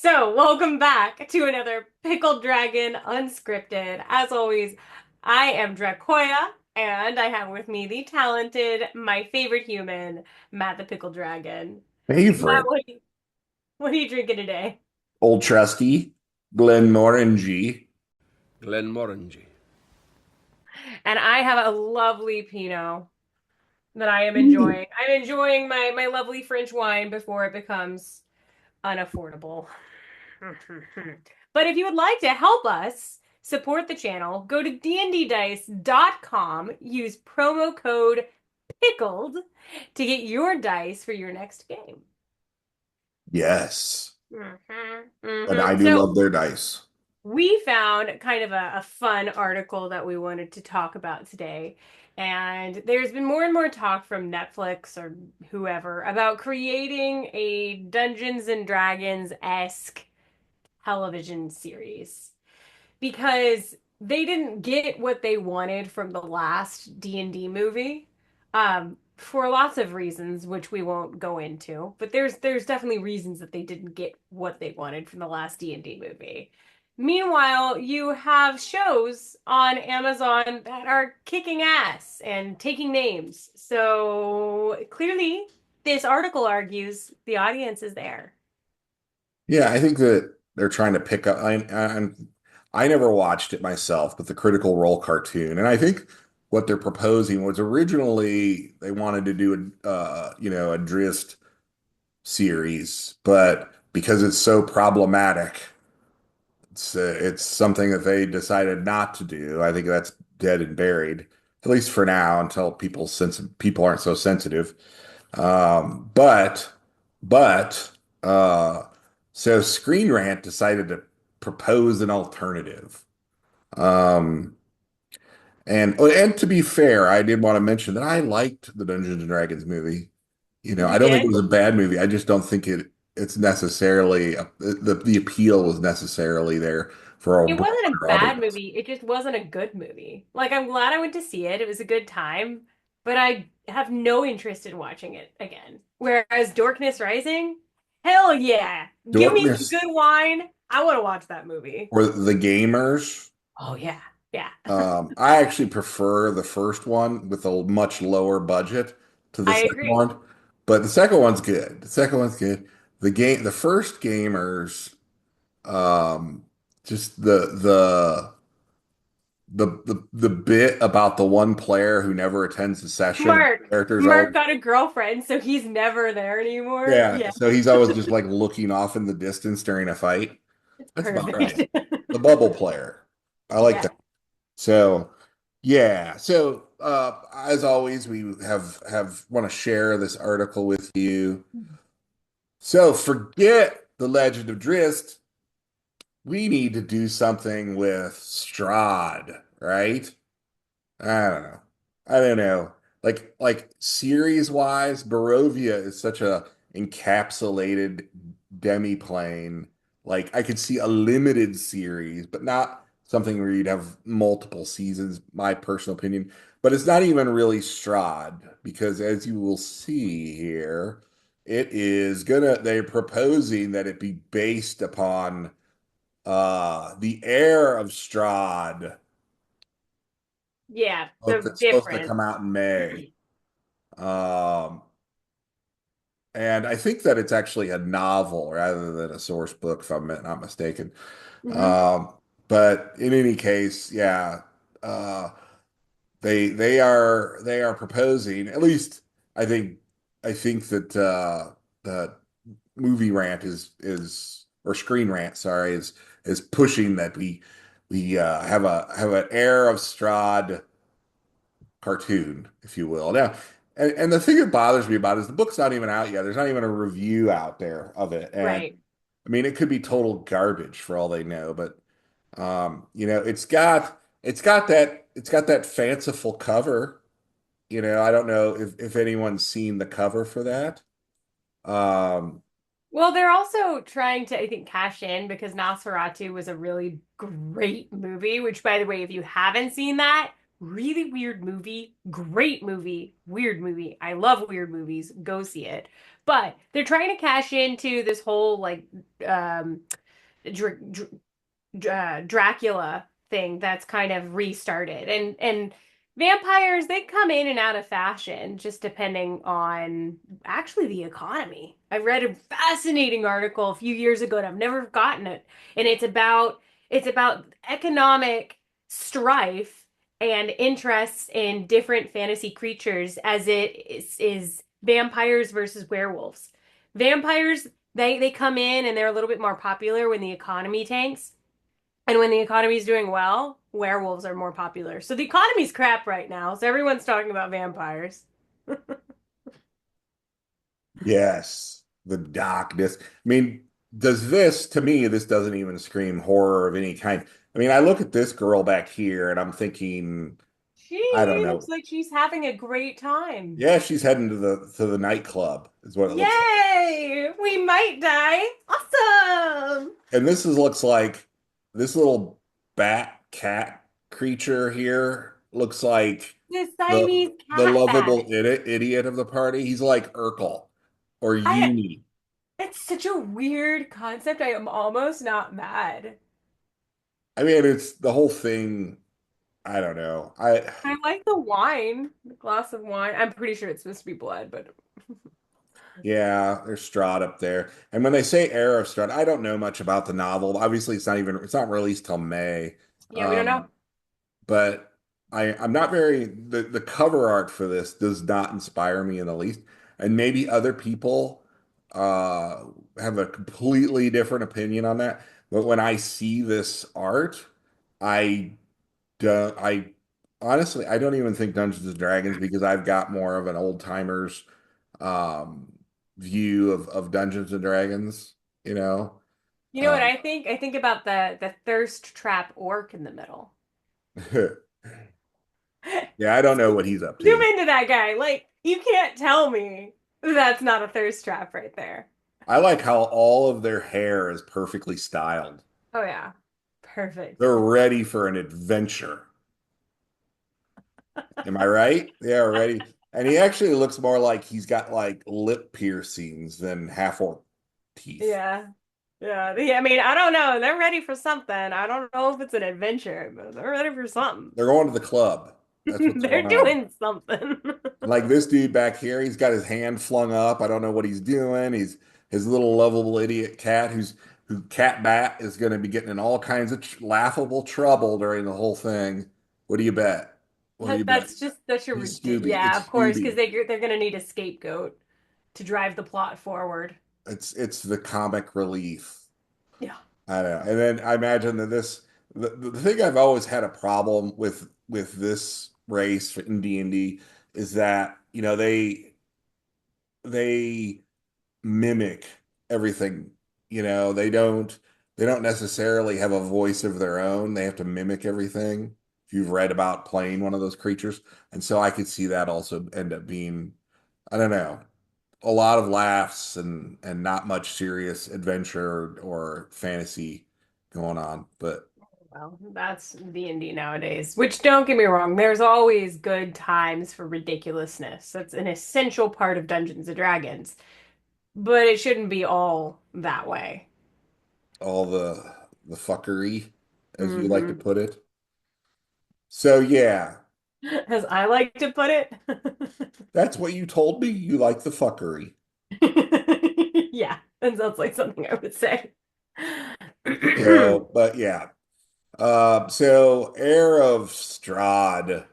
So, welcome back to another Pickled Dragon Unscripted. As always, I am Dracoya, and I have with me the talented, my favorite human, Matt the Pickled Dragon. Matt, Favorite. what are you drinking today? Old Trusty, Glenmorangie. Glenmorangie. And I have a lovely Pinot that I am Ooh. enjoying. I'm enjoying my lovely French wine before it becomes unaffordable. But if you would like to help us support the channel, go to dnddice.com, use promo code PICKLED to get your dice for your next game. Yes. And I do So love their dice. we found kind of a fun article that we wanted to talk about today. And there's been more and more talk from Netflix or whoever about creating a Dungeons and Dragons-esque television series because they didn't get what they wanted from the last D&D movie, for lots of reasons which we won't go into, but there's definitely reasons that they didn't get what they wanted from the last D&D movie. Meanwhile, you have shows on Amazon that are kicking ass and taking names. So clearly, this article argues the audience is there. Yeah, I think that they're trying to pick up. I never watched it myself, but the Critical Role cartoon, and I think what they're proposing was originally they wanted to do a Drizzt series, but because it's so problematic, it's something that they decided not to do. I think that's dead and buried, at least for now, until people aren't so sensitive. Um, but but uh, so Screen Rant decided to propose an alternative. Um, and to be fair, I did want to mention that I liked the Dungeons and Dragons movie. I You don't think it did? was a bad movie. I just don't think it's necessarily the appeal was necessarily there for a It wasn't a broader bad audience. movie. It just wasn't a good movie. Like, I'm glad I went to see it. It was a good time, but I have no interest in watching it again. Whereas Darkness Rising, hell yeah. Give me some Darkness good wine. I want to watch that movie. or the gamers. Oh, yeah. Yeah. I actually prefer the first one with a much lower budget to the I second agree. one, but the second one's good. The second one's good. The first gamers, um, just the bit about the one player who never attends the session. Mark. Characters Mark always, got a girlfriend, so he's never there anymore. yeah. Yeah, So he's always just like looking off in the distance during a fight. it's That's about perfect. right. The bubble player. I like Yeah. that. So, yeah. So, as always, we have want to share this article with you. So, forget the Legend of Drizzt. We need to do something with Strahd, right? I don't know. I don't know. Like series wise, Barovia is such a encapsulated demi-plane. Like I could see a limited series, but not something where you'd have multiple seasons, my personal opinion. But it's not even really Strahd, because as you will see here, they're proposing that it be based upon the heir of Strahd Yeah, book the that's supposed to difference. come out in May. Um, and I think that it's actually a novel rather than a source book, if I'm not mistaken. Mhm. Um, but in any case, yeah, uh, they are proposing. At least I think I think that movie rant is or screen rant, sorry, is pushing that we have an air of Strahd cartoon, if you will. Now, and the thing that bothers me about it is the book's not even out yet. There's not even a review out there of it. And Right. I mean, it could be total garbage for all they know, but it's got that fanciful cover. I don't know if anyone's seen the cover for that. Um, Well, they're also trying to, I think, cash in because Nosferatu was a really great movie, which, by the way, if you haven't seen that, really weird movie, great movie, weird movie. I love weird movies. Go see it. But they're trying to cash into this whole like um Dr Dracula thing that's kind of restarted. And vampires, they come in and out of fashion just depending on actually the economy. I read a fascinating article a few years ago and I've never forgotten it. And it's about economic strife and interests in different fantasy creatures as it is vampires versus werewolves. Vampires, they come in and they're a little bit more popular when the economy tanks. And when the economy's doing well, werewolves are more popular. So the economy's crap right now. So everyone's talking about vampires. Yes, the darkness. I mean, does this, to me, this doesn't even scream horror of any kind. I mean, I look at this girl back here and I'm thinking, I don't She looks know. like she's having a great time. Yeah, she's heading to the nightclub, is what it looks like. Yay! We might die. Awesome! And looks like this little bat cat creature here looks like The the Siamese the cat lovable bat. idiot of the party. He's like Urkel or I Uni. It's such a weird concept. I am almost not mad. I mean, it's the whole thing. I don't know. I like the wine, the glass of wine. I'm pretty sure it's supposed to be blood, but Yeah, there's Strahd up there. And when they say Heir of Strahd, I don't know much about the novel. Obviously, it's not released till May. yeah, we don't know. Um, but I'm not very the cover art for this does not inspire me in the least. And maybe other people have a completely different opinion on that. But when I see this art, I I honestly I don't even think Dungeons and Dragons because I've got more of an old timers um view of Dungeons and Dragons, you know. You know what Um I think? I think about the thirst trap orc in the middle. yeah, I don't know what he's up Zoom to. into that guy. Like, you can't tell me that's not a thirst trap right there. I like how all of their hair is perfectly styled. Oh yeah. Perfect. They're ready for an adventure. Am I right? Yeah, ready. And he actually looks more like he's got like lip piercings than half orc teeth. Yeah. Yeah. I mean, I don't know. They're ready for something. I don't know if it's an adventure, but they're ready for something. They're going to the club. That's what's They're going on. doing something. Like this dude back here, he's got his hand flung up. I don't know what he's doing. He's his little lovable idiot cat who cat bat is going to be getting in all kinds of laughable trouble during the whole thing. What do you bet? What do you bet? That's just such a He's ridiculous. Scooby. Yeah, It's of course, because Scooby. they're gonna need a scapegoat to drive the plot forward. It's the comic relief. Yeah. I don't know. And then I imagine that the thing I've always had a problem with this race in D&D is that, you know, they mimic everything. You know, they don't necessarily have a voice of their own. They have to mimic everything. If you've read about playing one of those creatures. And so I could see that also end up being, I don't know, a lot of laughs and not much serious adventure or fantasy going on. But Well, that's D&D nowadays. Which don't get me wrong, there's always good times for ridiculousness. That's an essential part of Dungeons and Dragons. But it shouldn't be all that way. all the fuckery, as you like to Hmm. put it. So yeah, As I like to put it. that's what you told me. You like the fuckery. Yeah, that sounds like something I would say. So, but yeah. So Heir of Strahd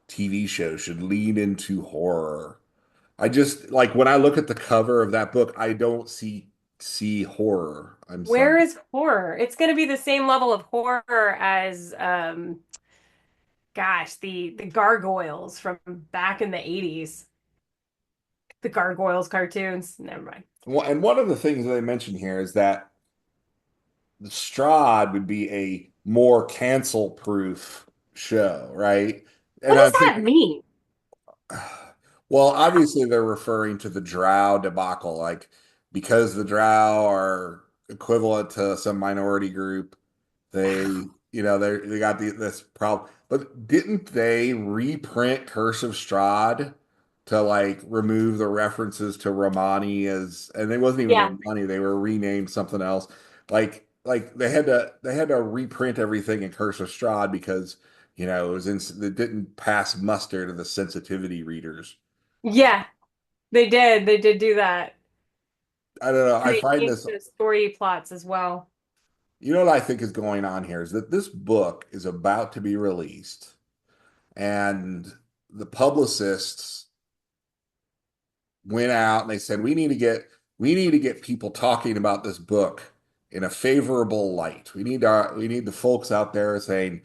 TV show should lean into horror. I just like when I look at the cover of that book, I don't see horror. I'm Where sorry. is horror? It's going to be the same level of horror as gosh, the gargoyles from back in the 80s. The gargoyles cartoons. Never mind. Well, and one of the things that they mentioned here is that the Strahd would be a more cancel-proof show, right? What And does I'm that thinking, mean? well, obviously they're referring to the Drow debacle, like because the Drow are equivalent to some minority group, they, you know, they got this problem. But didn't they reprint Curse of Strahd? to like remove the references to Romani as, and they wasn't even Yeah. Romani, they were renamed something else. Like they had to reprint everything in Curse of Strahd because it was it didn't pass muster to the sensitivity readers. Yeah, they did. They did do that. I don't know. And I they find changed this, the story plots as well. what I think is going on here is that this book is about to be released, and the publicists went out and they said we need to get people talking about this book in a favorable light. We need the folks out there saying,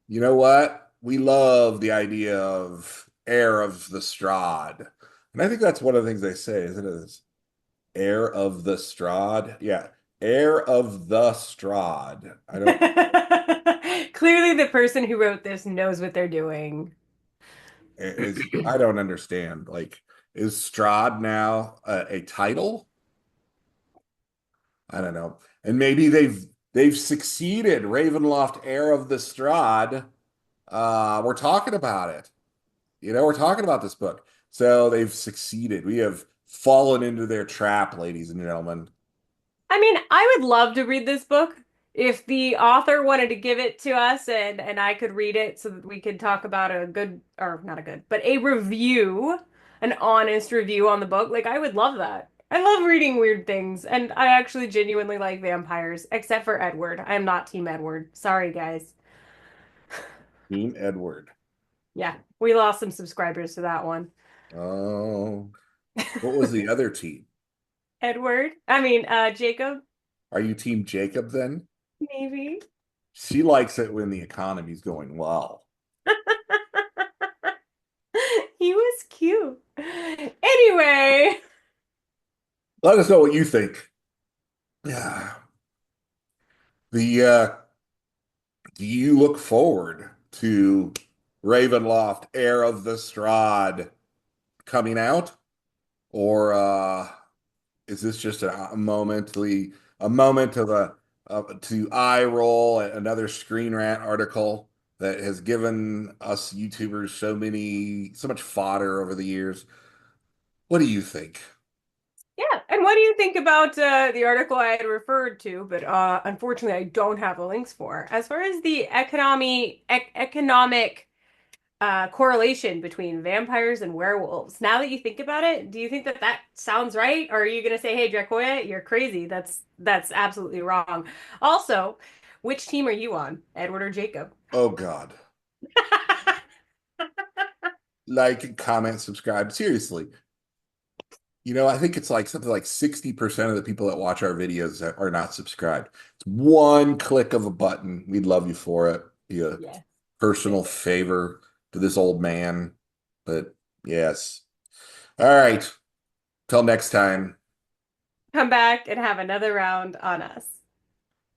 you know what? We love the idea of Heir of the Strahd. And I think that's one of the things they say, isn't it? It's Heir of the Strahd. Yeah. Heir of the Strahd. I don't Clearly, the person who wrote this knows what they're doing. is I don't understand. Like, is Strahd now a title? I don't know. And maybe they've succeeded. Ravenloft, Heir of the Strahd. We're talking about it. We're talking about this book. So they've succeeded. We have fallen into their trap, ladies and gentlemen. I mean, I would love to read this book if the author wanted to give it to us and I could read it so that we could talk about a good or not a good, but a review, an honest review on the book. Like I would love that. I love reading weird things and I actually genuinely like vampires, except for Edward. I am not Team Edward. Sorry, guys. Team Edward. Yeah, we lost some subscribers to that one. Oh, what was the other team? Edward, Jacob, Are you Team Jacob then? maybe. She likes it when the economy's going well. He was cute. Anyway. Let us know what you think. Yeah. The Do you look forward to Ravenloft, Heir of the Strahd coming out? Or is this just a moment of to eye roll at another Screen Rant article that has given us YouTubers so much fodder over the years? What do you think? Yeah, and what do you think about the article I had referred to, but unfortunately I don't have the links for, as far as the economic correlation between vampires and werewolves? Now that you think about it, do you think that that sounds right, or are you going to say, "Hey, Dracoya, you're crazy. That's absolutely wrong." Also, which team are you on, Edward or Jacob? Oh God. Like, comment, subscribe. Seriously. I think it's like something like 60% of the people that watch our videos are not subscribed. It's one click of a button. We'd love you for it. Be a Yeah. personal favor to this old man. But yes. All right. Till next time. Come back and have another round on us.